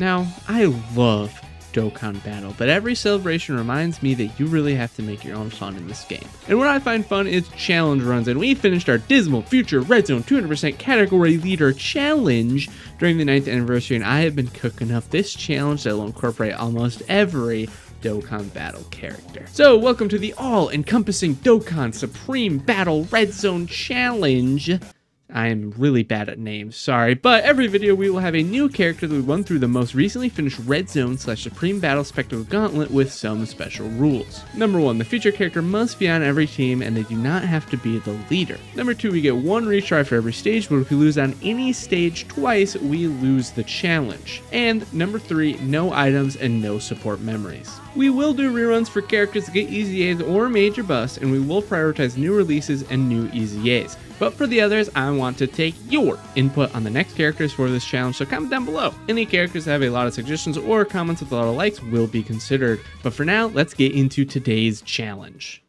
Now, I love Dokkan Battle, but every celebration reminds me that you really have to make your own fun in this game. And what I find fun is challenge runs, and we finished our Dismal Future Red Zone 200% Category Leader Challenge during the 9th anniversary, and I have been cooking up this challenge that will incorporate almost every Dokkan Battle character. So, welcome to the all-encompassing Dokkan Supreme Battle Red Zone Challenge. I am really bad at names, sorry, but every video we will have a new character that we run through the most recently finished Red Zone / Supreme Battle Spectacle Gauntlet with some special rules. Number 1, the feature character must be on every team and they do not have to be the leader. Number 2, we get 1 retry for every stage, but if we lose on any stage twice, we lose the challenge. And number 3, no items and no support memories. We will do reruns for characters that get EZAs or major busts, and we will prioritize new releases and new EZAs. But for the others, I want to take your input on the next characters for this challenge, so comment down below. Any characters that have a lot of suggestions or comments with a lot of likes will be considered. But for now, let's get into today's challenge.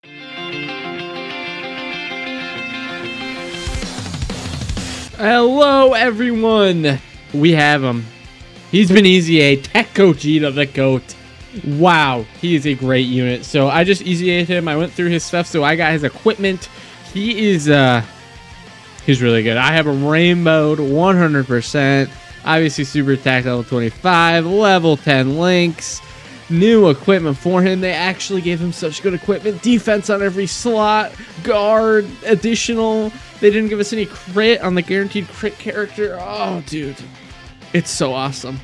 Hello everyone! We have him. He's been EZA, TEQ Gogeta the GOAT. Wow, he is a great unit. So I just EZA'd him. I went through his stuff, so I got his equipment. He is, he's really good. I have him rainbowed 100%. Obviously, super attack level 25, level 10 links. New equipment for him. They actually gave him such good equipment. Defense on every slot, guard, additional. They didn't give us any crit on the guaranteed crit character. Oh, dude. It's so awesome.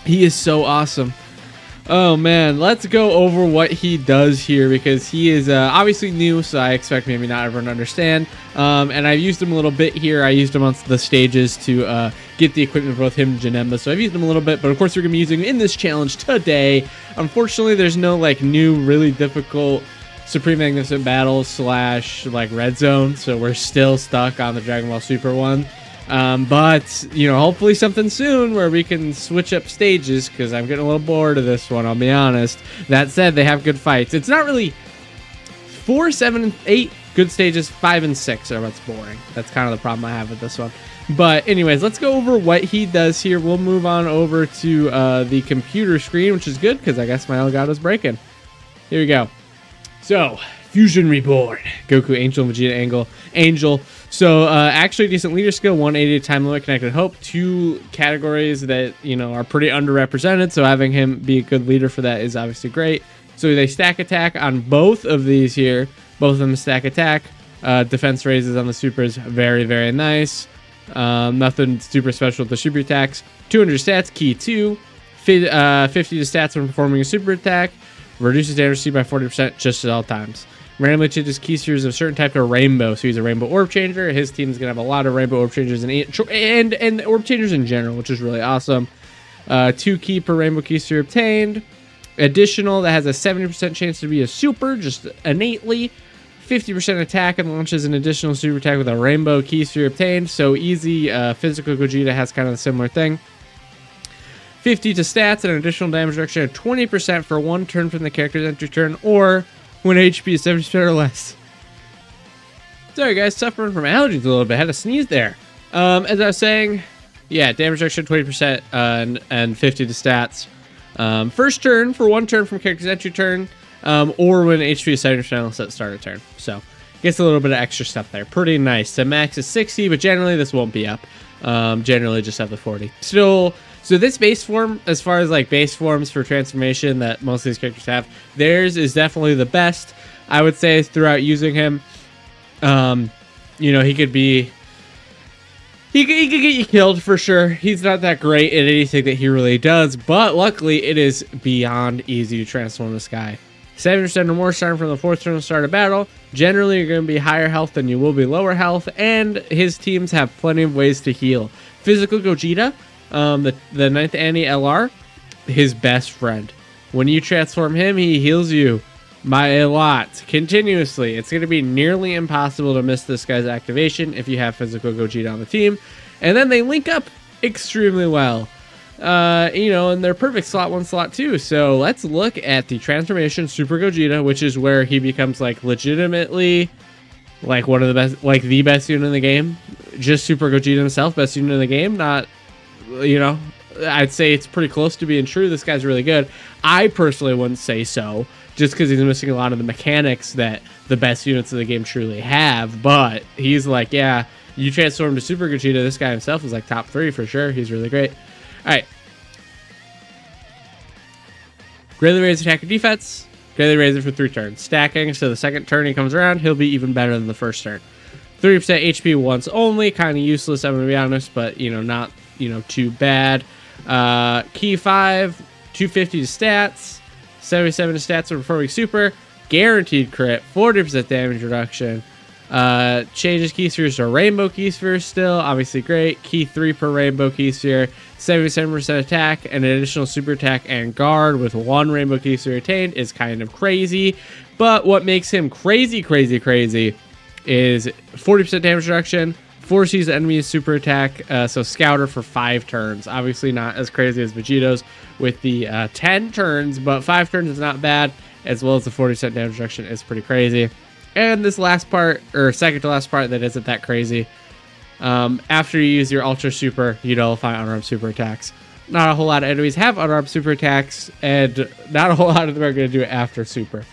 He is so awesome. Oh man, let's go over what he does here because he is obviously new, so I expect maybe not everyone to understand. And I've used him a little bit here. I used him on the stages to get the equipment for both him and Janemba, so I've used him a little bit, but of course we're going to be using him in this challenge today. Unfortunately, there's no like new really difficult Supreme Magnificent Battle / like Red Zone, so we're still stuck on the Dragon Ball Super one. But, you know, hopefully something soon where we can switch up stages because I'm getting a little bored of this one, I'll be honest. That said, they have good fights. It's not really 4, 7, and 8 good stages. 5 and 6 are what's boring. That's kind of the problem I have with this one. But anyways, let's go over what he does here. We'll move on over to the computer screen, which is good because I guess my Elgato's breaking. Here we go. So, Fusion Reborn. Goku, Angel, and Vegeta, Angel. So, actually decent leader skill, 180 time limit, connected hope. 2 categories that, you know, are pretty underrepresented. So having him be a good leader for that is obviously great. So they stack attack on both of these here. Both of them stack attack. Defense raises on the supers, very, very nice. Nothing super special with the super attacks. 200 stats, key 2. 50 to stats when performing a super attack. Reduces damage received by 40% just at all times. Randomly changes key series of a certain type to rainbow. So he's a rainbow orb changer. His team's going to have a lot of rainbow orb changers and orb changers in general, which is really awesome. 2 key per rainbow key series obtained. Additional, that has a 70% chance to be a super, just innately. 50% attack and launches an additional super attack with a rainbow key series obtained. So easy. Physical Gogeta has kind of a similar thing. 50 to stats and an additional damage reduction of 20% for 1 turn from the character's entry turn, or when HP is 70% or less. Sorry guys, suffering from allergies a little bit. Had to sneeze there. As I was saying, yeah, damage reduction 20% and 50 to stats. First turn for 1 turn from character's entry turn, or when HP is 70% or less at start of turn. So gets a little bit of extra stuff there. Pretty nice. The max is 60, but generally this won't be up. Generally just have the 40. Still. So this base form, as far as like base forms for transformation that most of these characters have, theirs is definitely the best, I would say, throughout using him. You know, he could get you killed for sure. He's not that great at anything that he really does, but luckily it is beyond easy to transform this guy. 70% or more starting from the 4th turn to start a battle. Generally, you're going to be higher health than you will be lower health, and his teams have plenty of ways to heal. Physical Gogeta. The 9th Annie LR, his best friend. When you transform him, he heals you by a lot, continuously. It's going to be nearly impossible to miss this guy's activation if you have Physical Gogeta on the team. And then they link up extremely well. You know, and they're perfect slot 1, slot 2. So let's look at the transformation Super Gogeta, which is where he becomes like legitimately like one of the best, like the best unit in the game. Just Super Gogeta himself, best unit in the game, not, you know, I'd say it's pretty close to being true. This guy's really good. I personally wouldn't say so, just because he's missing a lot of the mechanics that the best units of the game truly have. But he's like, yeah, you transform to Super Gogeta. This guy himself is like top 3 for sure. He's really great. All right. Greatly raise attack and defense. Greatly raise it for 3 turns. Stacking, so the second turn he comes around, he'll be even better than the first turn. 30% HP once only, kind of useless, I'm going to be honest, but, not, too bad. Key 5, 250 to stats, 77 to stats for performing super, guaranteed crit, 40% damage reduction. Changes key spheres to rainbow key spheres still, obviously great. Key 3 per rainbow key sphere, 77% attack, and an additional super attack and guard with 1 rainbow key sphere retained is kind of crazy. But what makes him crazy is 40% damage reduction, foresees the enemy's super attack, so Scouter for 5 turns. Obviously not as crazy as Vegeto's with the 10 turns, but 5 turns is not bad, as well as the 40% damage reduction is pretty crazy. And this last part, or second to last part, that isn't that crazy. After you use your Ultra Super, you nullify unarmed super attacks. Not a whole lot of enemies have unarmed super attacks, and not a whole lot of them are going to do it after Super.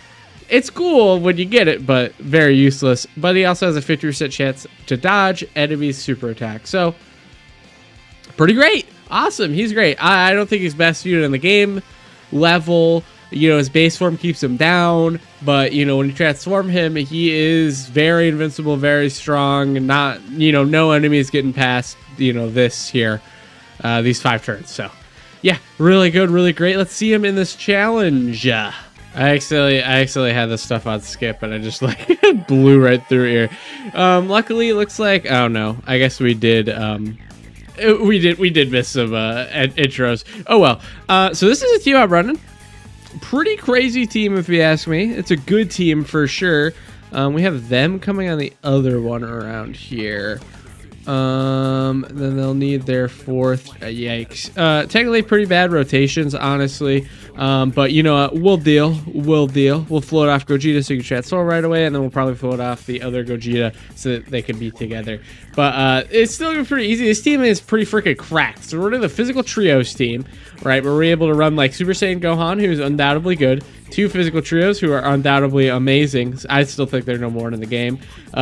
It's cool when you get it, but very useless. But he also has a 50% chance to dodge enemies' super attack. So, pretty great. Awesome. He's great. I don't think he's best unit in the game level. His base form keeps him down. But, when you transform him, he is very invincible, very strong. Not, no enemies getting past, this here. These 5 turns. So, yeah, really good, really great. Let's see him in this challenge. I actually had this stuff on skip, and I just blew right through here. Luckily, it looks like, oh no, I guess we did we did miss some intros. Oh well. So this is a team I'm running. Pretty crazy team, if you ask me. It's a good team for sure. We have them coming on the other one around here. Then they'll need their 4th. Yikes. Technically pretty bad rotations, honestly. But you know what? We'll deal. We'll float off Gogeta so you can transform right away, and then we'll probably float off the other Gogeta so that they can be together. But it's still gonna be pretty easy. This team is pretty freaking cracked. So we're running the physical trios team, right? Where we're able to run like Super Saiyan Gohan, who's undoubtedly good. 2 physical trios who are undoubtedly amazing. I still think they're no more in the game.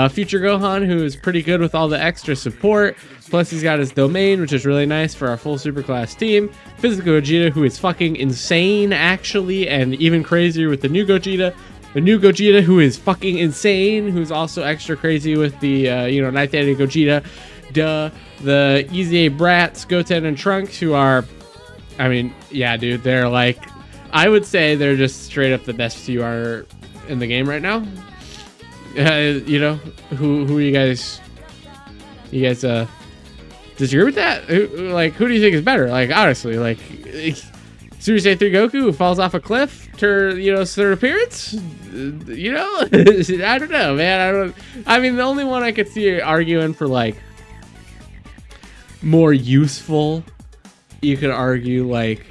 Future Gohan, who is pretty good with all the extra support. Plus, he's got his domain, which is really nice for our full superclass team. Physical Gogeta, who is fucking insane, actually, and even crazier with the new Gogeta. The new Gogeta, who is fucking insane, who's also extra crazy with the, 9th Anime Gogeta. The EZA Brats, Goten, and Trunks, who are, I mean, yeah, dude, they're like, I would say they're just straight up the best you are in the game right now. Who are you guys? You guys disagree with that? Who do you think is better? Like, honestly, like Super Saiyan 3 Goku who falls off a cliff to third appearance. I don't know, man. I mean, the only one I could see arguing for like more useful, you could argue like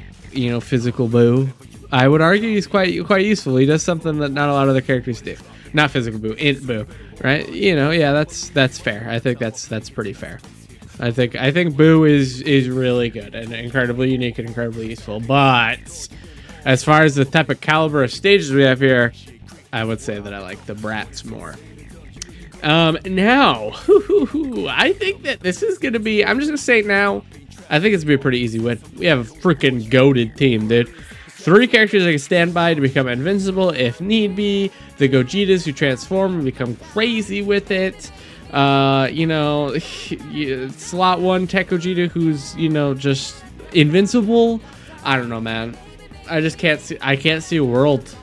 Physical Boo. I would argue he's quite useful. He does something that not a lot of other characters do. Not Physical Boo, Int Boo, right? Yeah, that's fair. I think that's pretty fair. I think Boo is really good and incredibly unique and incredibly useful. But as far as the type of caliber of stages we have here, I would say that I like the Brats more. Now, I think that this is gonna be. I'm just gonna say it now. I think it's gonna be a pretty easy win. We have a freaking goated team, dude. 3 characters that can stand by to become invincible if need be. The Gogetas who transform and become crazy with it. Slot 1 TEQ Gogeta who's, just invincible. I don't know, man. I just can't see. I can't see a world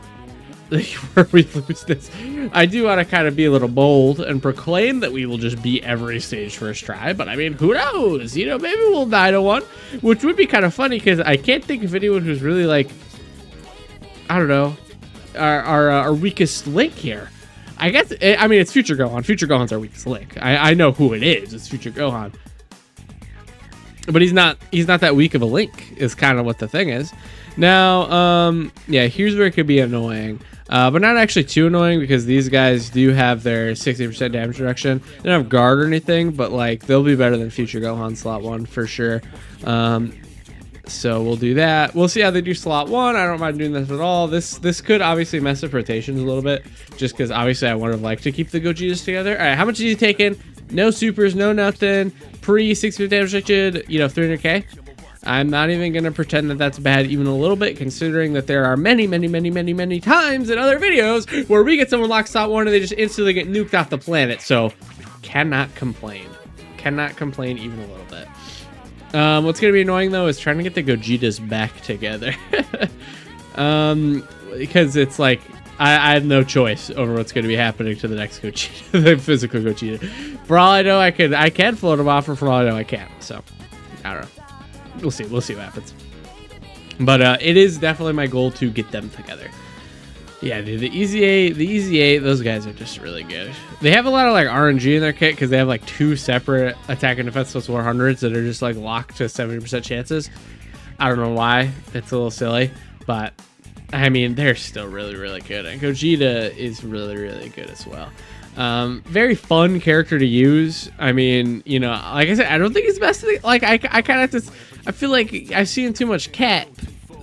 where we lose this. I do want to kind of be a little bold and proclaim that we will just beat every stage first try, but I mean, who knows? Maybe we'll die to one, which would be kind of funny because I can't think of anyone who's really like, I don't know, our weakest link here. I guess, I mean, it's Future Gohan. Future Gohan's our weakest link. I know who it is. It's Future Gohan. But he's not that weak of a link, is kind of what the thing is. Now, yeah, here's where it could be annoying. But not actually too annoying because these guys do have their 60% damage reduction. They don't have guard or anything, but like they'll be better than Future Gohan slot 1 for sure. So we'll do that. We'll see how they do slot 1. I don't mind doing this at all. This could obviously mess up rotations a little bit, just because obviously I would have liked to keep the Gogetas together. All right, how much is he taking? No supers, no nothing. Pre 650 damage restricted, you know, 300k. I'm not even going to pretend that that's bad even a little bit, considering that there are many times in other videos where we get someone lock slot 1 and they just instantly get nuked off the planet. So cannot complain. Cannot complain even a little bit. What's going to be annoying, though, is trying to get the Gogetas back together. Because it's like, I have no choice over what's going to be happening to the next Gogeta, the physical Gogeta. For all I know, I can float them off, or for all I know, I can't. So, I don't know. We'll see what happens. But it is definitely my goal to get them together. Yeah, dude, the EZA, those guys are just really good. They have a lot of like RNG in their kit because they have like 2 separate attack and defense plus 100s that are just like locked to 70% chances. I don't know why. It's a little silly, but I mean, they're still really good. And Gogeta is really good as well. Very fun character to use. I mean, you know, like I said, I don't think he's the best. Like I kind of have to. I feel like I've seen too much cat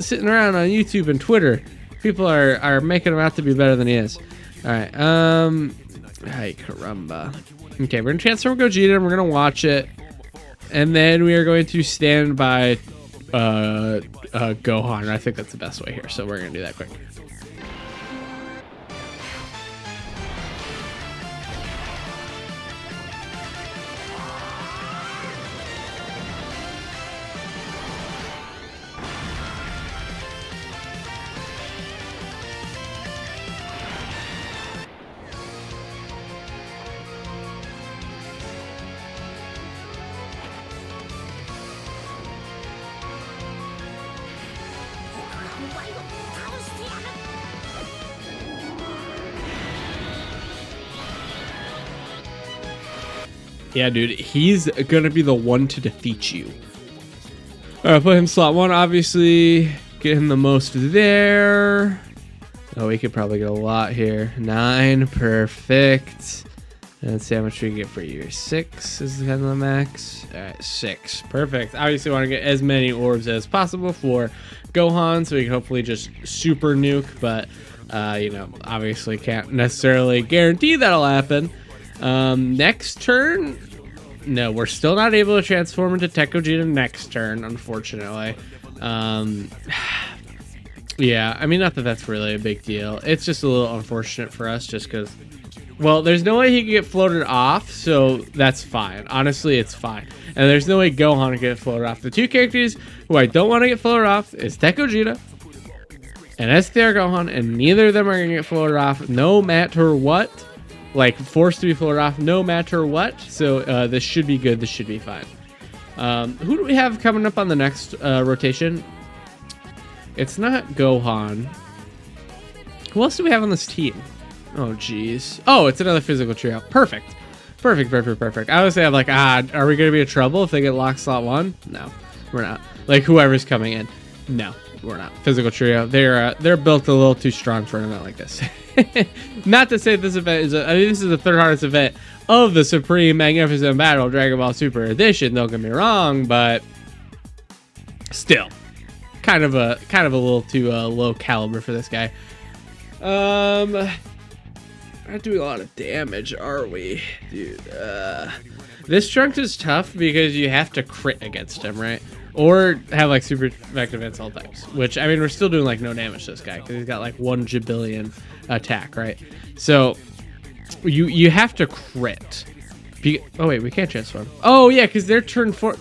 sitting around on YouTube and Twitter. People are making him out to be better than he is. All right. Ay, caramba. Okay, we're gonna transform Gogeta and we're gonna watch it, and then we are going to stand by Gohan. I think that's the best way here. So we're gonna do that quick. Yeah, dude, he's gonna be the one to defeat you. All right, put him slot 1, obviously. Get him the most there. Oh, we could probably get a lot here. 9, perfect. And let's see how much we can get for you. 6 is kind of the max. All right, 6, perfect. Obviously, want to get as many orbs as possible for Gohan, so we can hopefully just super nuke. But you know, obviously can't necessarily guarantee that'll happen. Next turn, no, we're still not able to transform into TEQ Gogeta next turn, unfortunately. Yeah, I mean, not that that's really a big deal. It's just a little unfortunate for us just because, well, there's no way he can get floated off, so that's fine. Honestly, it's fine. And there's no way Gohan can get floated off. The 2 characters who I don't want to get floated off is TEQ Gogeta and STR Gohan, and neither of them are going to get floated off no matter what. Like, forced to be floated off no matter what. So this should be good. This should be fine. Who do we have coming up on the next rotation? It's not Gohan. Who else do we have on this team? Oh, geez. Oh, it's another physical trio. Perfect. Perfect. I would say I'm like, are we going to be in trouble if they get locked slot 1? No, we're not. Like, whoever's coming in. No, we're not. Physical trio. They're built a little too strong for an event like this. Not to say this event is I mean, this is the 3rd hardest event of the Supreme Magnificent Battle Dragon Ball Super Edition. Don't get me wrong, but still, kind of a little too low caliber for this guy. Not doing a lot of damage, are we, dude? This Trunks is tough because you have to crit against him, right? Or have like super effective against all types, which I mean we're still doing like no damage to this guy because he's got like 1 jibillion attack, right? So you have to crit. Oh wait, we can't transform. Oh yeah, because they're turn 4,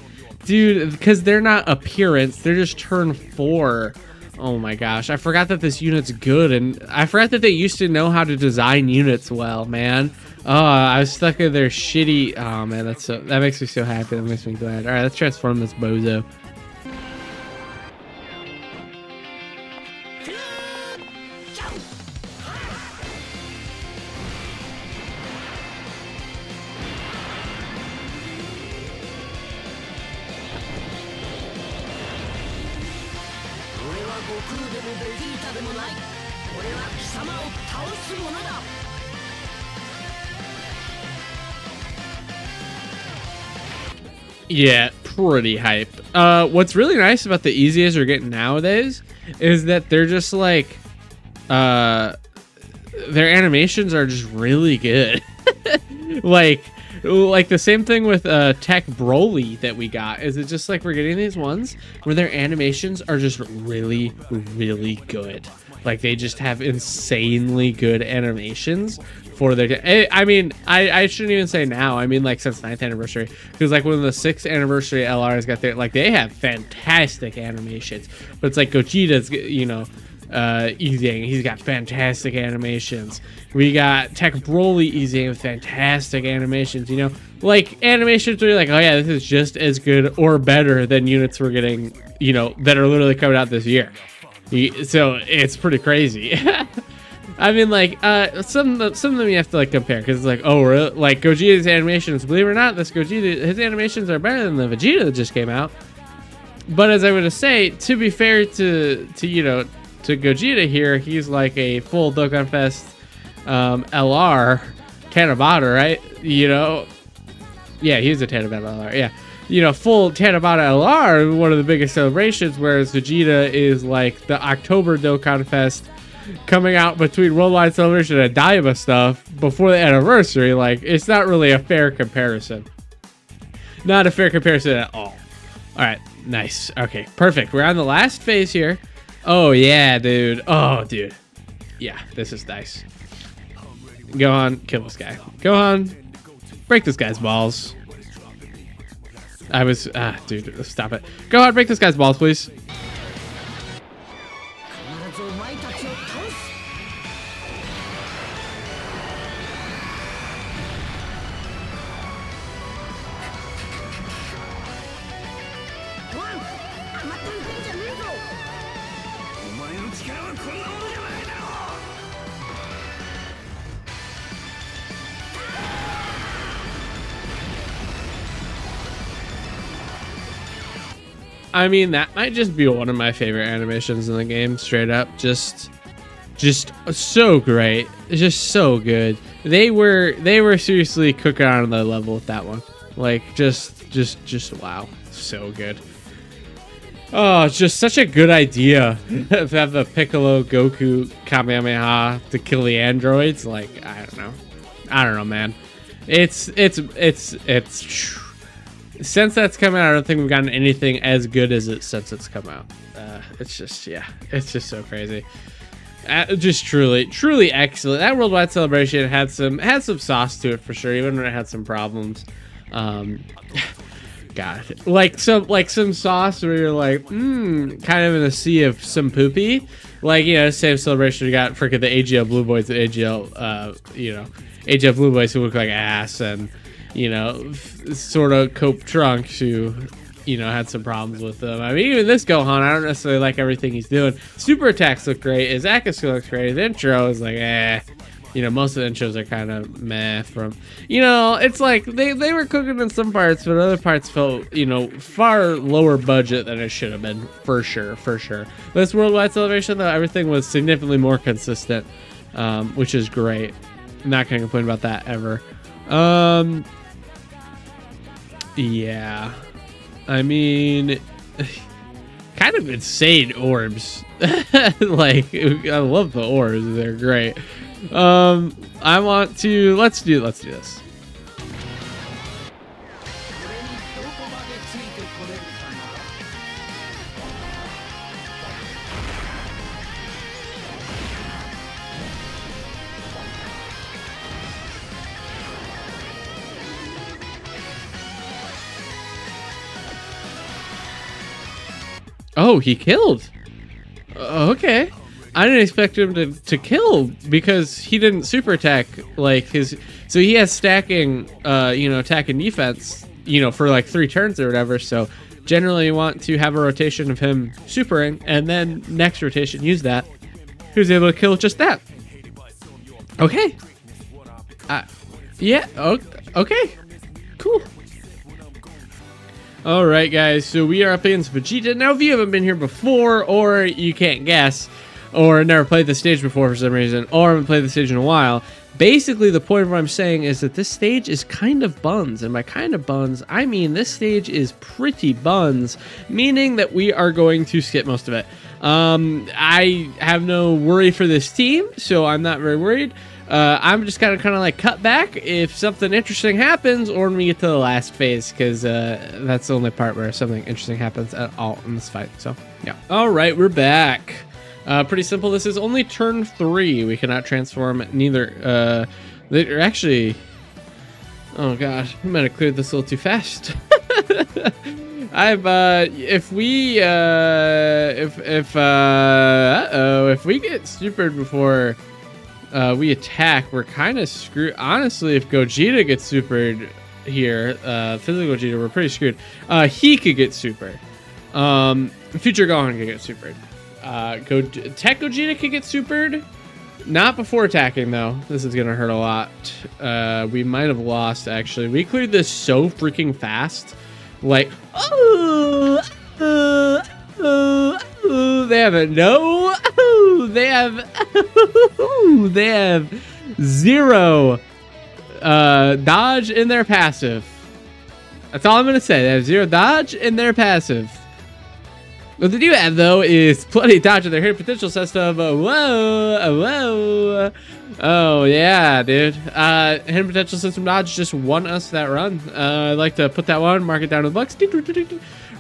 dude. Because they're not appearance, they're just turn 4. Oh my gosh, I forgot that this unit's good, and I forgot that they used to know how to design units well, man. Oh, I was stuck in their shitty. Oh man, that makes me so happy. That makes me glad. All right, let's transform this bozo. Yeah, pretty hype. What's really nice about the EZAs we're getting nowadays is that they're just like, their animations are just really good. like the same thing with TEQ Broly that we got. Is it just like we're getting these ones where their animations are just really, really good. Like they just have insanely good animations for their. I mean, I shouldn't even say now. I mean, like since 9th anniversary, because like when the 6th anniversary LRs got there, like they have fantastic animations. But it's like Gogeta's, you know, EZing. He's got fantastic animations. We got TEQ Broly EZing with fantastic animations. You know, like animations where you're like, oh yeah, this is just as good or better than units we're getting. You know, that are literally coming out this year. So it's pretty crazy. I mean, like, some of them you have to like compare because it's like, oh, really? Like Gogeta's animations. Believe it or not, this Gogeta, his animations are better than the Vegeta that just came out. But as I would say, to be fair to you know, to Gogeta here, he's like a full Dokkan Fest LR Tanabata, right? You know, yeah, he's a Tanabata LR, yeah. You know, full Tanabata LR, one of the biggest celebrations, whereas Vegeta is like the October Dokkan Fest coming out between Worldwide Celebration and Daima stuff before the anniversary. Like, it's not really a fair comparison. Not a fair comparison at all. Alright, nice. Okay, perfect. We're on the last phase here. Oh, yeah, dude. Oh, dude. Yeah, this is nice. Go on, kill this guy. Go on, break this guy's balls. Dude, stop it. Go ahead, break this guy's balls, please. I mean, that might just be one of my favorite animations in the game, straight up. Just so great. It's just so good. They were seriously cooking on the level with that one. Like, just wow. So good. Oh, it's just such a good idea to have the Piccolo Goku Kamehameha to kill the androids. Like, I don't know, man. It's since that's come out, I don't think we've gotten anything as good as it since it's come out. It's just, yeah, it's just so crazy. Just truly excellent. That Worldwide Celebration had some sauce to it for sure, even when it had some problems. God, like some sauce where you're like, kind of in a sea of some poopy. Like, you know, same celebration we got freaking the AGL Blue Boys, the AGL, you know, AGL Blue Boys who look like ass, and you know, sort of Cope Trunks who, you know, had some problems with them. I mean, even this Gohan, I don't necessarily like everything he's doing. Super attacks look great. His Akatsuki looks great. His intro is like, you know, most of the intros are kind of meh from, you know, it's like they were cooking in some parts, but other parts felt, you know, far lower budget than it should have been, for sure. This Worldwide Celebration, though, everything was significantly more consistent, which is great. I'm not going to complain about that ever. Yeah, I mean, kind of insane orbs. Like, I love the orbs, they're great. I want to, let's do this. Oh, he killed. Okay. I didn't expect him to kill because he didn't super attack like his. So he has stacking, you know, attack and defense, you know, for like 3 turns or whatever. So generally you want to have a rotation of him supering, and then next rotation use that. He was able to kill just that. Okay. Yeah. Okay. Cool. All right, guys. So we are up against Vegeta. Now, if you haven't been here before, or you can't guess, or never played the stage before for some reason, or haven't played the stage in a while, Basically, the point of what I'm saying is that this stage is kind of buns. And by kind of buns, I mean this stage is pretty buns, meaning that we are going to skip most of it. I have no worry for this team, so I'm not very worried. I'm just kind of like cut back if something interesting happens or when we get to the last phase, because that's the only part where something interesting happens at all in this fight. So, yeah. All right, we're back. Pretty simple. This is only turn 3. We cannot transform neither. They're actually... Oh gosh, we might have cleared this a little too fast. If we get supered before we attack, we're kind of screwed. Honestly, if Gogeta gets supered here, physical Gogeta, we're pretty screwed. He could get supered. Future Gohan could get supered. TEQ Gogeta could get supered. Not before attacking, though. This is going to hurt a lot. We might have lost, actually. We cleared this so freaking fast. Like, they have they have 0 dodge in their passive. That's all I'm going to say. They have 0 dodge in their passive. What they do have, though, is plenty of dodge in their hidden potential system. Whoa. Oh, yeah, dude. Hidden potential system dodge just won us that run. I'd like to put that one, mark it down in the books.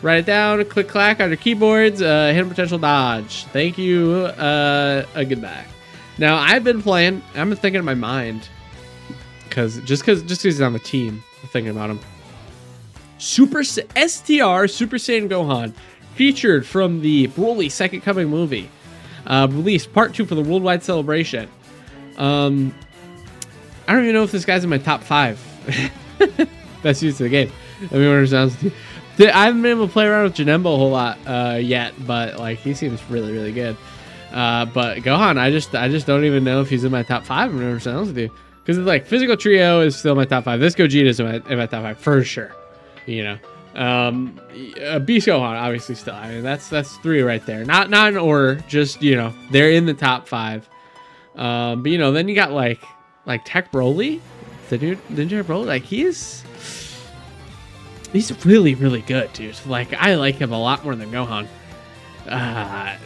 Write it down, click, clack on your keyboards. Hidden potential dodge. Thank you. Goodbye. Now, I've been thinking in my mind, just because he's on the team, I'm thinking about him. STR Super Saiyan Gohan. Featured from the Broly Second Coming movie. Released part 2 for the worldwide celebration. I don't even know if this guy's in my top 5 best use of the game. Let me understand. I haven't been able to play around with Janemba a whole lot yet, but like he seems really good. But Gohan, I just don't even know if he's in my top 5. I'm never honest with you, because like physical trio is still my top 5. This Gogeta is in my top 5 for sure. You know. Beast Gohan obviously still. I mean that's 3 right there. Not in order, just they're in the top 5. But then you got like TEQ Broly, the Ninja Broly. Like he's really good, dude. Like I like him a lot more than Gohan.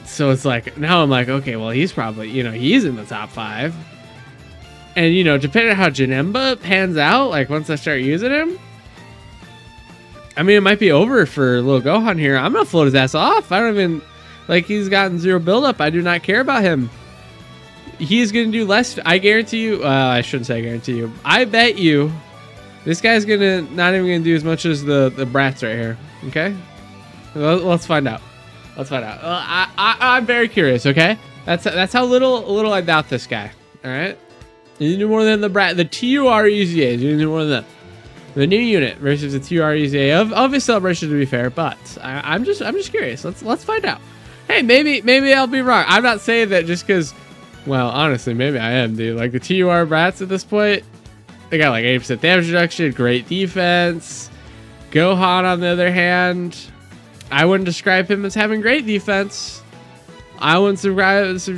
So it's like now I'm like, okay, well he's probably he's in the top 5. And depending on how Janemba pans out, like once I start using him, I mean, it might be over for little Gohan here. I'm going to float his ass off. I don't even... Like, he's gotten 0 buildup. I do not care about him. He's going to do less... I guarantee you... I shouldn't say I guarantee you. I bet you this guy's not even going to do as much as the brats right here. Okay? Let's find out. I'm very curious, okay? That's how little I doubt this guy. All right? You do more than the brat. The TUR EZAs. You do more than them. The new unit versus the TUR EZA of his celebration, to be fair, but I'm just curious. Let's find out. Hey, maybe I'll be wrong. I'm not saying that just because. Well, honestly, maybe I am, dude. Like the TUR brats at this point, they got like 80% damage reduction, great defense. Gohan, on the other hand, I wouldn't describe him as having great defense. I wouldn't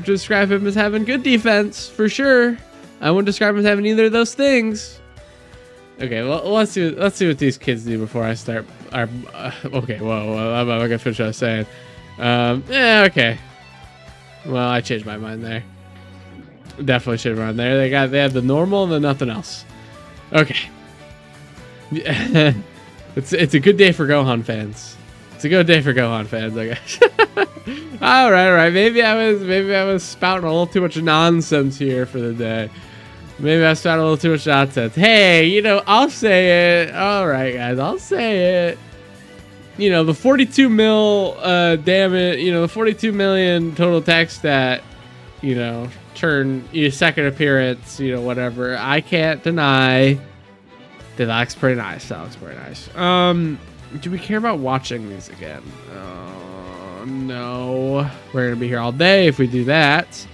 describe him as having good defense for sure. I wouldn't describe him as having either of those things. Okay, well, let's see what these kids do before I start. Okay, whoa, I'm not gonna finish what I was saying. Yeah, okay. Well, I changed my mind there. Definitely changed my mind there. They have the normal and the nothing else. Okay. It's a good day for Gohan fans. It's a good day for Gohan fans, I guess. all right. Maybe I was spouting a little too much nonsense here for the day. Maybe I spouted a little too much nonsense. Hey, I'll say it. All right, guys, I'll say it. The 42 mil damage. The 42 million total attack stat. Turn second appearance. Whatever. I can't deny. That looks pretty nice. Do we care about watching these again? Oh, no. We're going to be here all day if we do that.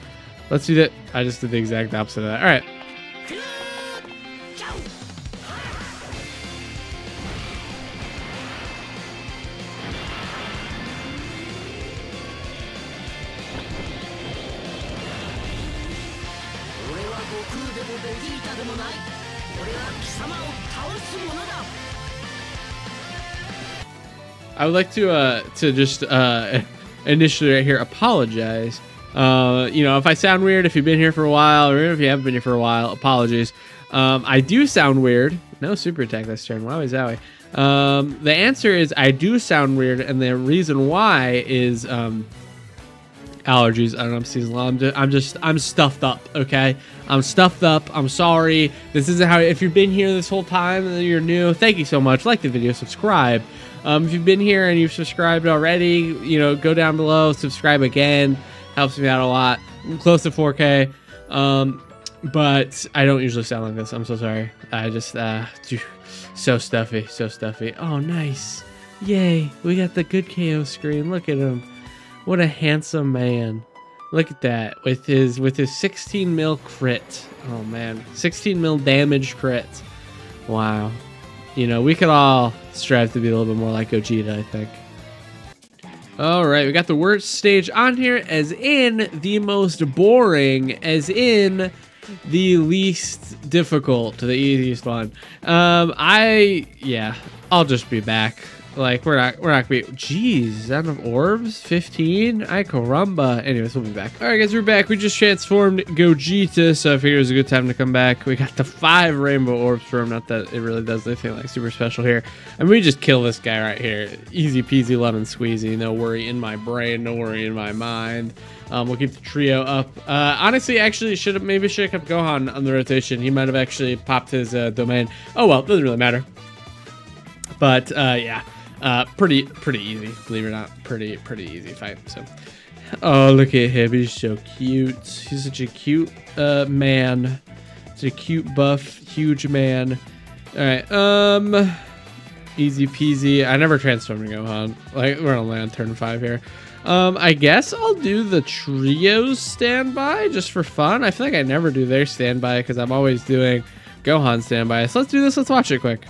Let's do that. I just did the exact opposite of that. All right. I would like to just initially right here apologize. You know, if I sound weird, if you've been here for a while, or even if you haven't been here for a while, apologies. I do sound weird. No super attack this turn. Wowie zowie. The answer is I do sound weird, and the reason why is allergies. I don't know. I'm seasonal. I'm stuffed up. Okay, I'm stuffed up. I'm sorry. This isn't how. If you've been here this whole time and you're new, thank you so much. Like the video, subscribe. If you've been here and you've subscribed already, you know, go down below, subscribe again. Helps me out a lot. I'm close to 4K. But I don't usually sound like this. I'm so sorry. I just, so stuffy, so stuffy. Oh, nice. Yay. We got the good KO screen. Look at him. What a handsome man. Look at that. With his 16 mil crit. Oh, man. 16 mil damage crit. Wow. You know, we could all strive to be a little bit more like Gogeta, I think. All right, we got the worst stage on here, as in the most boring, as in the least difficult, the easiest one. Yeah, I'll just be back. Like, we're not gonna be, jeez, out of orbs, 15, ay caramba. Anyways, we'll be back. All right, guys, we're back. We just transformed Gogeta, so I figured it was a good time to come back. We got the 5 rainbow orbs for him. Not that it really does anything like super special here. And we just kill this guy right here. Easy peasy lemon squeezy. No worry in my brain, no worry in my mind. We'll keep the trio up. Honestly, actually, maybe should have kept Gohan on the rotation. He might have actually popped his domain. Oh well, doesn't really matter. But yeah. Pretty easy, believe it or not. Pretty easy fight. So, oh, look at him. He's so cute. He's such a cute man. Such a cute, buff, huge man. All right. Easy peasy. I never transformed to Gohan. Like, we're only on turn 5 here. I guess I'll do the trios standby just for fun. I feel like I never do their standby because I'm always doing Gohan standby. So let's do this. Let's watch it quick.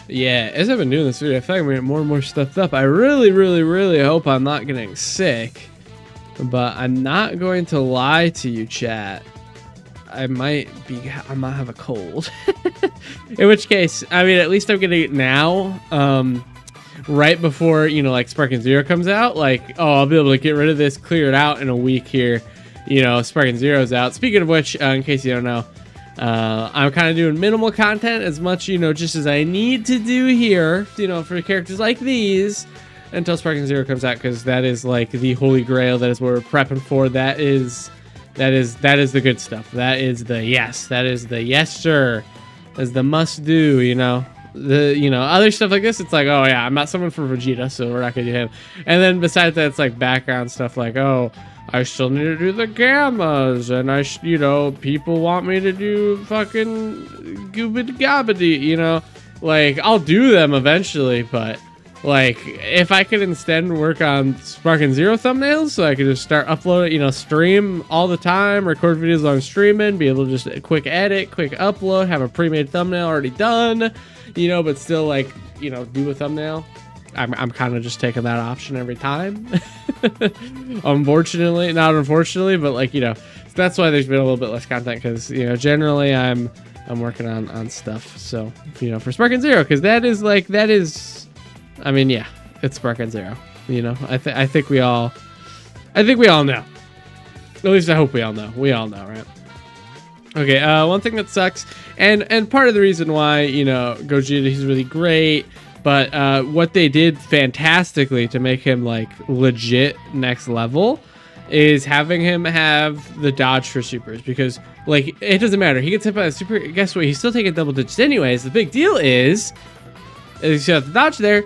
Yeah, as I've been doing this video, I feel like I'm getting more and more stuffed up. I really hope I'm not getting sick. But I'm not going to lie to you, chat. I might have a cold. In which case, I mean, at least I'm getting it now. Right before, you know, like Sparking Zero comes out. Like, oh, I'll be able to get rid of this, clear it out in a week here. You know, Sparking Zero's out. Speaking of which, in case you don't know, I'm kind of doing minimal content as much, you know, just as I need to do here, you know, for characters like these until Sparking Zero comes out, because that is like the holy grail. That is what we're prepping for. That is the good stuff. That is the yes. That is the yes, sir. That's the must do, you know. The, other stuff like this, it's like, oh yeah, I'm not someone for Vegeta, so we're not gonna do him. And then besides that, it's like background stuff like, oh, I still need to do the gammas, and people want me to do fucking goobity gabbity, like I'll do them eventually, but like if I could instead work on Sparking Zero thumbnails, so I could just start uploading, stream all the time, record videos while I'm streaming, be able to just quick edit, quick upload, have a pre-made thumbnail already done, but still like, do a thumbnail. I'm kind of just taking that option every time. Unfortunately, not unfortunately, but like, that's why there's been a little bit less content, because, generally I'm working on stuff. So, for Sparking Zero, because that is, I mean, yeah, it's Sparking Zero, I think we all know. At least I hope we all know. We all know, right? Okay, one thing that sucks, and part of the reason why, Gogeta, he's really great, but what they did fantastically to make him like legit next level is having him have the dodge for supers, because like it doesn't matter, he gets hit by a super, guess what, he's still taking double digits anyways. The big deal is you have the dodge there,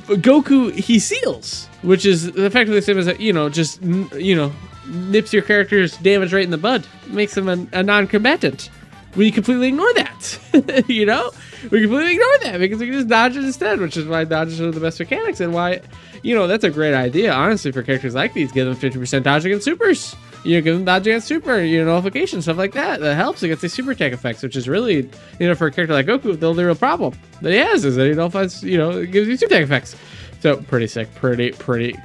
Goku, he seals, which is effectively the same as just nips your character's damage rate in the bud, makes him a non-combatant. we completely ignore that. You know, we completely ignore that because we can just dodge it instead, which is why dodges are the best mechanics and why, you know, that's a great idea, honestly, for characters like these. Give them 50% dodge against supers. You know, give them dodge against super, you know, nullification, stuff like that. That helps against the super attack effects, which is really, you know, for a character like Goku, the only real problem that he has is that he nullifies, you know, it gives you super attack effects. So pretty sick, pretty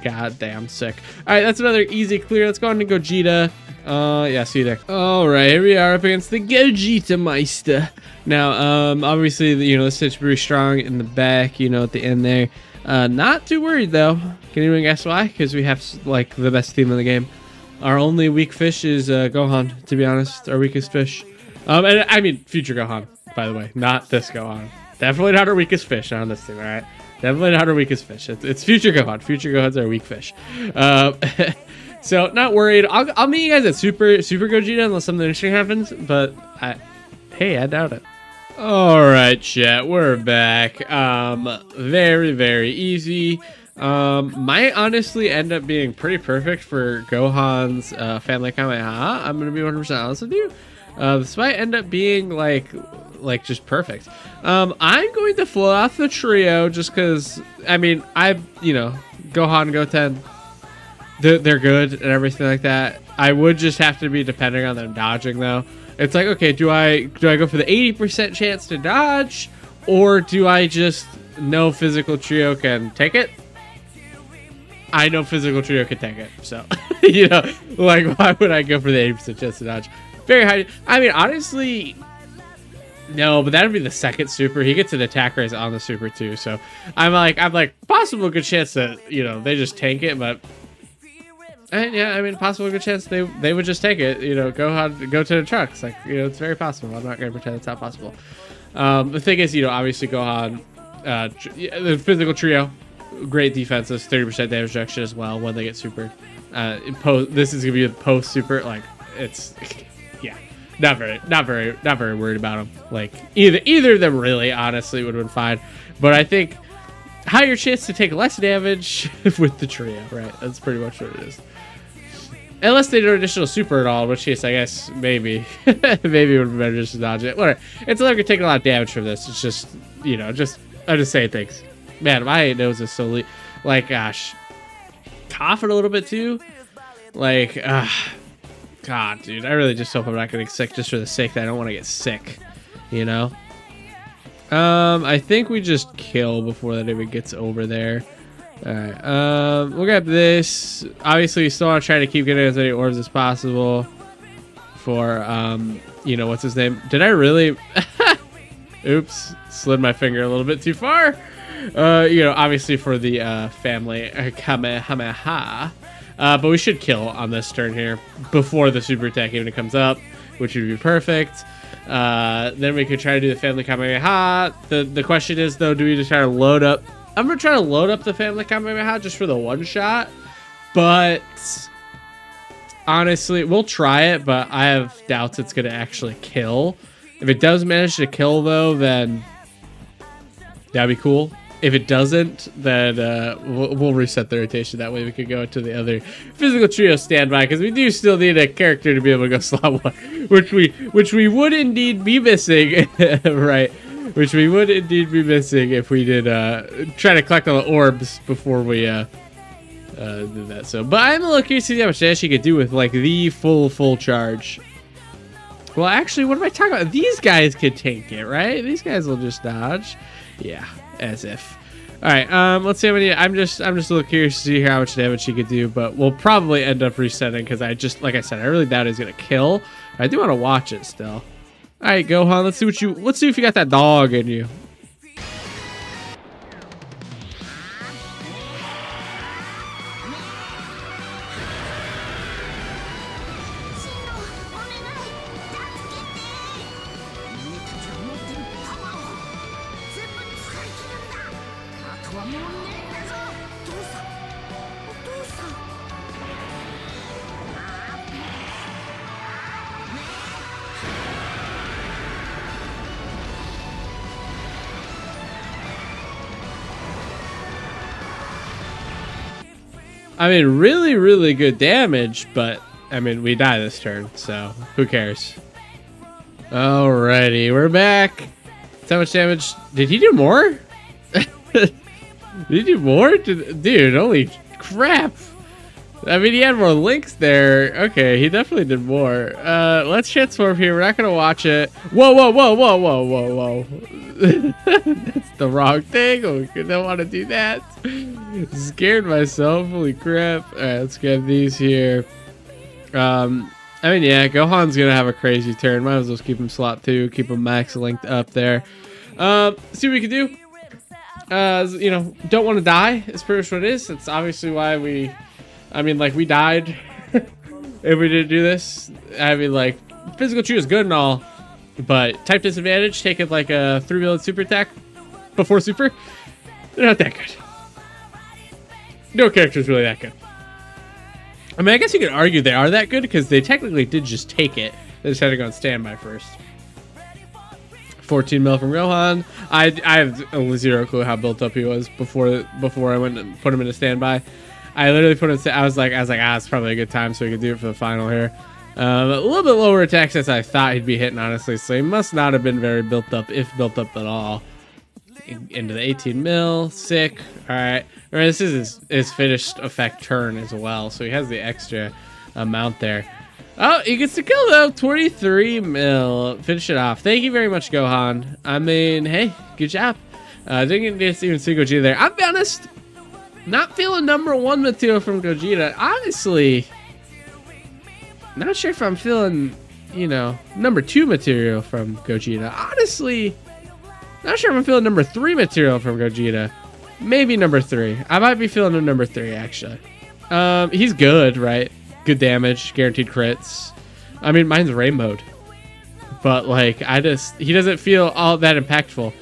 goddamn sick. All right, that's another easy clear. Let's go on to Gogeta. Yeah, see you there. All right, here we are up against the Gogeta Meister. Now, obviously, you know, this hit's pretty strong in the back, you know, at the end there. Not too worried though. Can anyone guess why? Because we have like the best team in the game. Our only weak fish is Gohan, to be honest. Our weakest fish. And I mean, future Gohan, by the way, not this Gohan. Definitely not our weakest fish on this team, all right? Definitely not our weakest fish. It's future Gohan. Future Gohan's our weak fish. So not worried. I'll meet you guys at Super Gogeta unless something interesting happens. But hey, I doubt it. All right, chat. We're back. Very easy. Might honestly end up being pretty perfect for Gohan's family Kamehameha. I'm gonna be 100% honest with you. This might end up being like just perfect. I'm going to float off the trio just because, I mean, you know, Gohan, Goten, they're good and everything like that. I would just have to be depending on them dodging though. It's like, okay, do I go for the 80% chance to dodge, or do I just know physical trio can take it? I know physical trio can take it, so you know, like, why would I go for the 80% chance to dodge? Very high. I mean, honestly, no, but that would be the second super. He gets an attack raise on the super too, so I'm like possible good chance that, you know, they just tank it, but yeah, I mean, possible good chance they would just take it. You know, go to the trucks. Like, you know, it's very possible. I'm not gonna pretend it's not possible. The thing is, you know, obviously Gohan, the physical trio, great defenses, 30% damage reduction as well when they get super. This is gonna be a post super. Like, it's yeah, not very worried about them. Like, either of them really, honestly, would have been fine. But I think higher chance to take less damage with the trio, right? That's pretty much what it is. Unless they do additional super at all, in which case I guess maybe maybe it would be better just to dodge it. Whatever. It's not gonna take a lot of damage from this. It's just, you know, I'm just saying things. Man, my nose is so like, gosh, coughing a little bit too. Like, God, dude, I really just hope I'm not getting sick just for the sake that I don't want to get sick, you know. I think we just kill before that even gets over there. All right, we'll grab this. Obviously, we still want to try to keep getting as many orbs as possible for, you know, what's his name? Did I really? Oops, slid my finger a little bit too far. You know, obviously for the family Kamehameha. But we should kill on this turn here before the super attack even comes up, which would be perfect. Then we could try to do the family Kamehameha. The question is, though, do we just try to load up? I'm going to try to load up the family Kamehameha just for the one shot. But honestly, we'll try it, but I have doubts it's going to actually kill. If it does manage to kill, though, then that'd be cool. If it doesn't, then we'll reset the rotation. That way we can go into the other physical trio standby, because we do still need a character to be able to go slot one, which we would indeed be missing, right? Which we would indeed be missing if we did try to collect all the orbs before we did that. So, but I'm a little curious to see how much damage she could do with like the full charge. Well, actually, what am I talking about? These guys could tank it, right? These guys will just dodge. Yeah. As if. All right, let's see how many. I'm just a little curious to see how much damage she could do, but we'll probably end up resetting because like I said, I really doubt he's gonna kill. I do want to watch it still. All right, Gohan, let's see if you got that dog in you. I mean, really good damage, but I mean, we die this turn, so who cares? Alrighty, we're back. So much damage. Did he do more? Did he do more? Dude, holy crap. I mean, he had more links there. Okay, he definitely did more. Let's transform here. We're not going to watch it. Whoa, whoa, whoa, whoa, whoa, whoa, whoa. That's the wrong thing. Oh, I don't want to do that. Scared myself. Holy crap. All right, let's grab these here. I mean, yeah, Gohan's going to have a crazy turn. Might as well keep him slot 2. Keep him max linked up there. See what we can do. You know, don't want to die is pretty much what it is. That's obviously why we... I mean, like, we died if we didn't do this. I mean, like, physical chew is good and all, but type disadvantage, taking like a 3-billion super attack before super, they're not that good. No character's really that good. I mean, I guess you could argue they are that good because they technically did just take it. They just had to go on standby first. 14 mil from Gohan. I have zero clue how built up he was before I went and put him in a standby. I literally put him. I was like, it's probably a good time so we could do it for the final here. A little bit lower attacks as I thought he'd be hitting, honestly. So he must not have been very built up, if built up at all. Into the 18 mil, sick. All right. This is his finished effect turn as well, so he has the extra amount there. Oh, he gets the kill though. 23 mil. Finish it off. Thank you very much, Gohan. I mean, hey, good job. Didn't get to even see Gogeta there. I'll be honest. Not feeling #1 material from Gogeta. Honestly, not sure if I'm feeling, you know, #2 material from Gogeta. Honestly, not sure if I'm feeling #3 material from Gogeta. Maybe #3. I might be feeling a #3 actually. He's good, right? Good damage, guaranteed crits. I mean, mine's rainbowed, but like he doesn't feel all that impactful.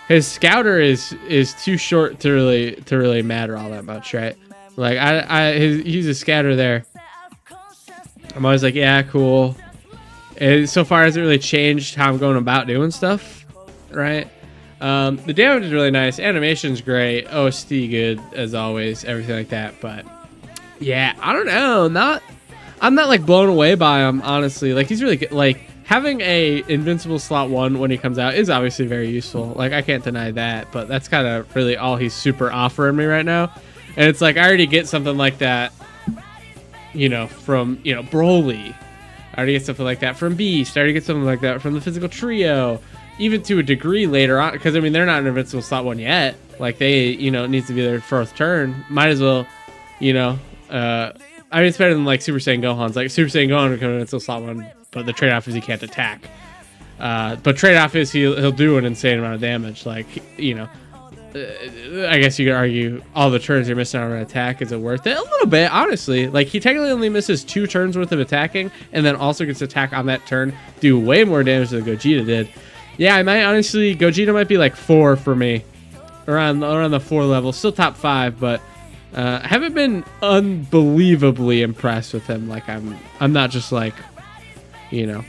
His scouter is too short to really matter all that much, right? Like he's a scouter there. I'm always like, yeah, cool. And so far hasn't really changed how I'm going about doing stuff, right? The damage is really nice, animation's great, OST good as always, everything like that. But yeah, I don't know, I'm not like blown away by him, honestly. Like he's really good. Like having a invincible slot 1 when he comes out is obviously very useful. Like I can't deny that, but that's kind of really all he's super offering me right now. And it's like I already get something like that, you know, from, you know, Broly. I already get something like that from Beast. I already get something like that from the physical trio, even to a degree later on, because I mean they're not an invincible slot 1 yet. Like they, you know, it needs to be their 4th turn. Might as well, you know, I mean it's better than like Super Saiyan Gohan's. Like Super Saiyan Gohan becomes an invincible slot 1. But the trade-off is he can't attack. But trade-off is he'll do an insane amount of damage. Like, you know, I guess you could argue all the turns you're missing out on attack. Is it worth it? A little bit, honestly. Like, he technically only misses 2 turns worth of attacking, and then also gets attack on that turn, do way more damage than Gogeta did. Yeah, I might honestly, Gogeta might be like 4 for me. Around the 4 level. Still top 5, but I haven't been unbelievably impressed with him. Like, I'm not just like, you know,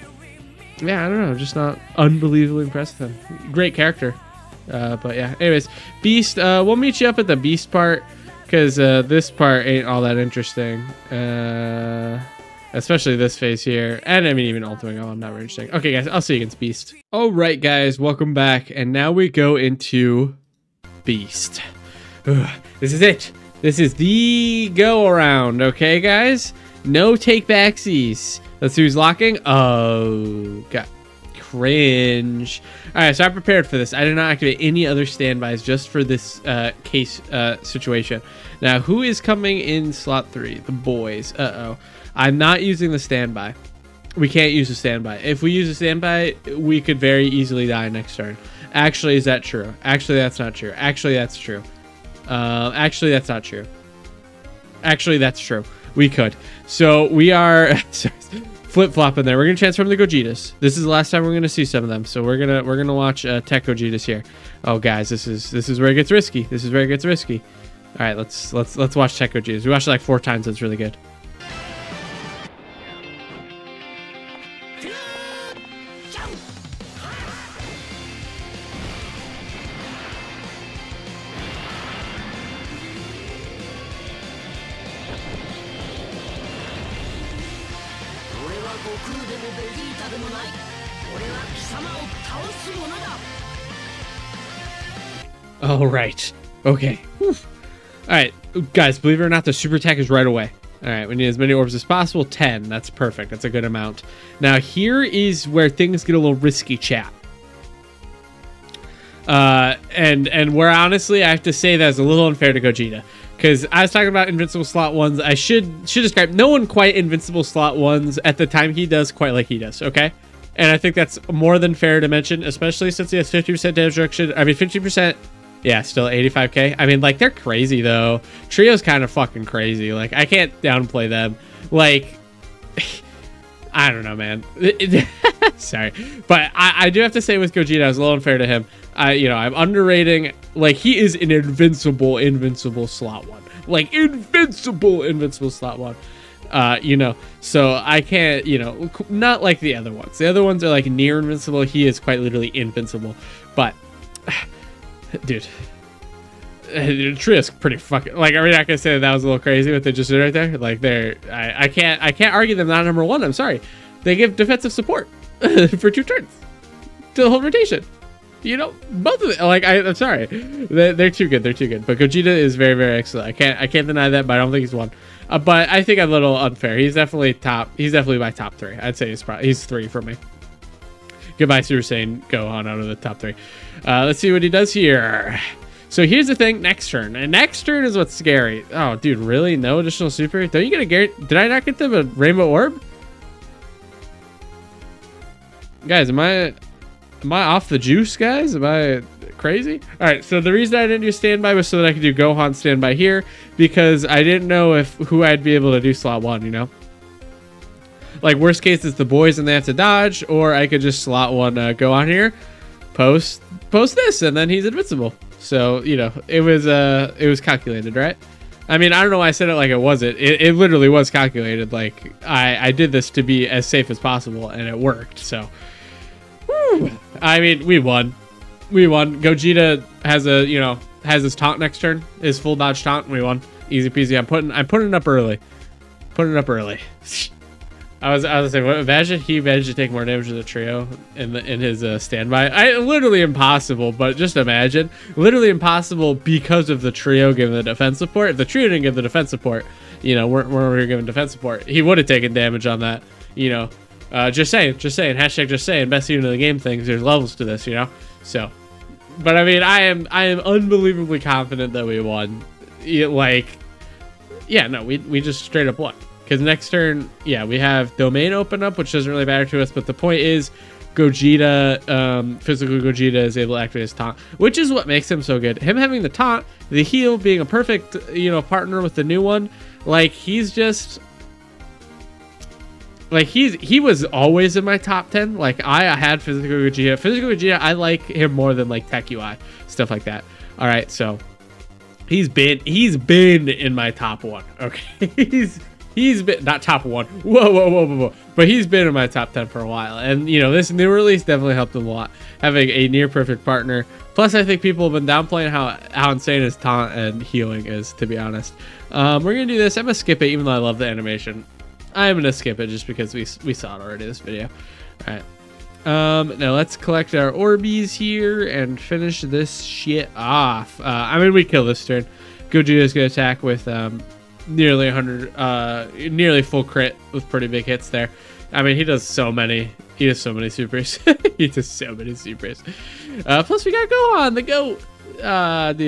yeah, I don't know, just not unbelievably impressed with him. Great character, but yeah. Anyways, Beast, we'll meet you up at the Beast part because this part ain't all that interesting, especially this phase here. And I mean, even Ultimate Gohan, not very interesting. Okay, guys, I'll see you against Beast. All right, guys, welcome back, and now we go into Beast. Ugh, this is it. This is the go around. Okay, guys, no take backsies. Let's see who's locking. Oh, God. Cringe. All right, so I prepared for this. I did not activate any other standbys just for this case situation. Now, who is coming in slot 3? The boys. Uh-oh. I'm not using the standby. We can't use a standby. If we use a standby, we could very easily die next turn. Actually, is that true? Actually, that's not true. Actually, that's true. Actually, that's not true. Actually, that's true. We could. So we are flip-flopping there. We're gonna transform the Gogetas. This is the last time we're gonna see some of them. So we're gonna watch TEQ Gogetas here. Oh, guys, this is where it gets risky. This is where it gets risky. All right, let's watch TEQ Gogetas. We watched it like 4 times. It's really good. All right. Okay. Whew. All right, guys, believe it or not, the super attack is right away. All right, we need as many orbs as possible. 10. That's perfect. That's a good amount. Now, here is where things get a little risky, chat. And where honestly I have to say that's a little unfair to Gogeta, because I was talking about invincible slot ones. I should describe no one quite invincible slot ones at the time he does quite like he does. Okay, and I think that's more than fair to mention, especially since he has 50% damage reduction. I mean 50%. Yeah, still 85k. I mean, like, they're crazy though. Trio's kind of fucking crazy. Like, I can't downplay them. Like, I don't know, man. Sorry, but I do have to say with Gogeta, I was a little unfair to him. I'm underrating. Like, he is an invincible slot one. Like, invincible slot one. So I can't, not like the other ones. The other ones are like near invincible. He is quite literally invincible. But, dude, Trio's pretty fucking, like, are we not gonna say that was a little crazy what they just did right there? Like, I can't argue them not number one. I'm sorry. They give defensive support for 2 turns to the whole rotation. Both of them. Like, I'm sorry, they're too good. They're too good. But Gogeta is very, very excellent. I can't deny that. But I don't think he's one. But I think I'm a little unfair. He's definitely top. He's definitely my top 3. I'd say he's 3 for me. Goodbye, Super Saiyan Gohan out of the top 3. Let's see what he does here. So here's the thing. Next turn. And next turn is what's scary. Oh, dude, really? No additional super? Don't you get a guarantee? Did I not get them a rainbow orb? Guys, am I off the juice, guys? Am I crazy? All right, so the reason I didn't do standby was so that I could do Gohan standby here, because I didn't know who I'd be able to do slot 1, Like, worst case, it's the boys and they have to dodge, or I could just slot 1 Gohan here, post this, and then he's invincible. So, it was calculated, right? I mean, I don't know why I said it like it wasn't. It literally was calculated. Like, I did this to be as safe as possible, and it worked, so... I mean, we won. Gogeta has has his taunt next turn, his full dodge taunt. We won, easy peasy. I'm putting it up early. I was saying, imagine he managed to take more damage than the trio in his standby. Literally impossible, but just imagine, literally impossible because of the trio giving the defense support. If the trio didn't give the defense support, we're giving defense support, he would have taken damage on that. Just saying, hashtag just saying, best unit of the game things. There's levels to this, So, but I mean, I am unbelievably confident that we won. We just straight up won. Because next turn, yeah, we have domain open up, which doesn't really matter to us. But the point is, Gogeta, physical Gogeta is able to activate his taunt, which is what makes him so good. Him having the taunt, the heal, being a perfect, partner with the new one, like, he's just... Like, he was always in my top 10. Like, I had physical Gogeta. Physical Gogeta, I like him more than, like, TEQ, stuff like that. All right, so he's been in my top 1. Okay, he's been not top 1. Whoa. But he's been in my top 10 for a while. And this new release definitely helped him a lot, having a near perfect partner. Plus, I think people have been downplaying how insane his taunt and healing is, to be honest. We're gonna do this. I'm gonna skip it, even though I love the animation. I'm gonna skip it just because we saw it already this video. All right. Now let's collect our Orbeez here and finish this shit off. I mean, we kill this turn. Gogeta's gonna attack with nearly 100, nearly full crit with pretty big hits there. I mean, he does so many supers. He does so many supers. Plus, we got Gohan, the GOAT. Dude,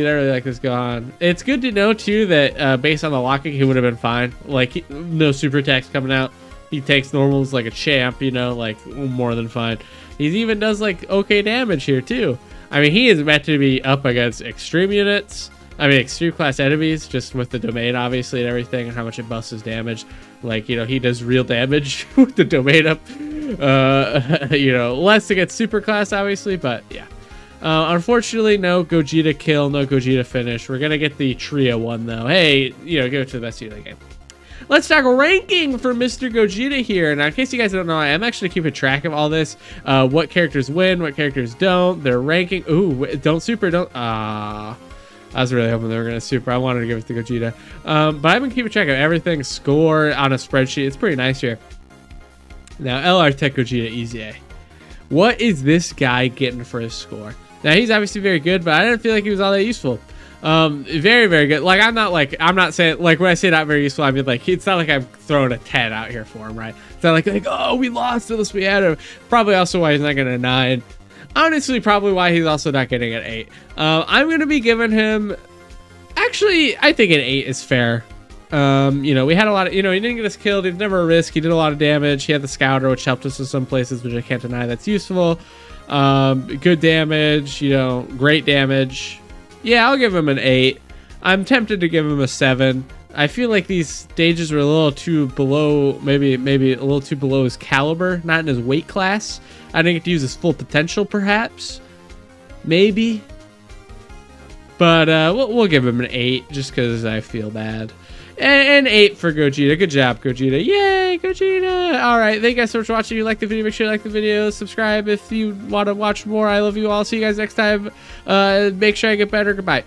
I really like this Gohan. It's good to know too that based on the locking, he would have been fine. Like, no super attacks coming out. He takes normals like a champ, like more than fine. He even does like okay damage here too. I mean, he is meant to be up against extreme units. I mean, extreme class enemies, just with the domain obviously and everything, and how much it busts his damage. Like, he does real damage with the domain up. Less against super class obviously, but yeah. Unfortunately, no Gogeta kill, no Gogeta finish. We're gonna get the trio one though. Hey, give it to the best unit of the game. Let's talk ranking for Mr. Gogeta here. Now, in case you guys don't know, I am actually keeping track of all this. What characters win, what characters don't. Their ranking. Ooh, don't super, don't. I was really hoping they were gonna super. I wanted to give it to Gogeta. But I've been keeping track of everything, score on a spreadsheet. It's pretty nice here. Now, LR Tech Gogeta EZA. What is this guy getting for his score? Now, he's obviously very good, but I didn't feel like he was all that useful. Very, very good. Like, I'm not saying, like, when I say not very useful, I mean, like, it's not like I'm throwing a 10 out here for him, right? It's not like, oh, we lost to this, we had him. Probably also why he's not getting a 9. Honestly, probably why he's also not getting an 8. I'm going to be giving him, actually, I think an 8 is fair. You know, we had a lot of, you know, he didn't get us killed. He was never a risk. He did a lot of damage. He had the scouter, which helped us in some places, which I can't deny that's useful. Good damage, you know, great damage. Yeah, I'll give him an 8. I'm tempted to give him a 7. I feel like these stages were a little too below, maybe a little too below his caliber, not in his weight class. I didn't get to use his full potential, perhaps. Maybe. But we'll give him an 8 just because I feel bad. And 8 for Gogeta. Good job, Gogeta. Yay, Gogeta. All right. Thank you guys so much for watching. If you like the video, make sure you like the video. Subscribe if you want to watch more. I love you all. See you guys next time. Make sure I get better. Goodbye.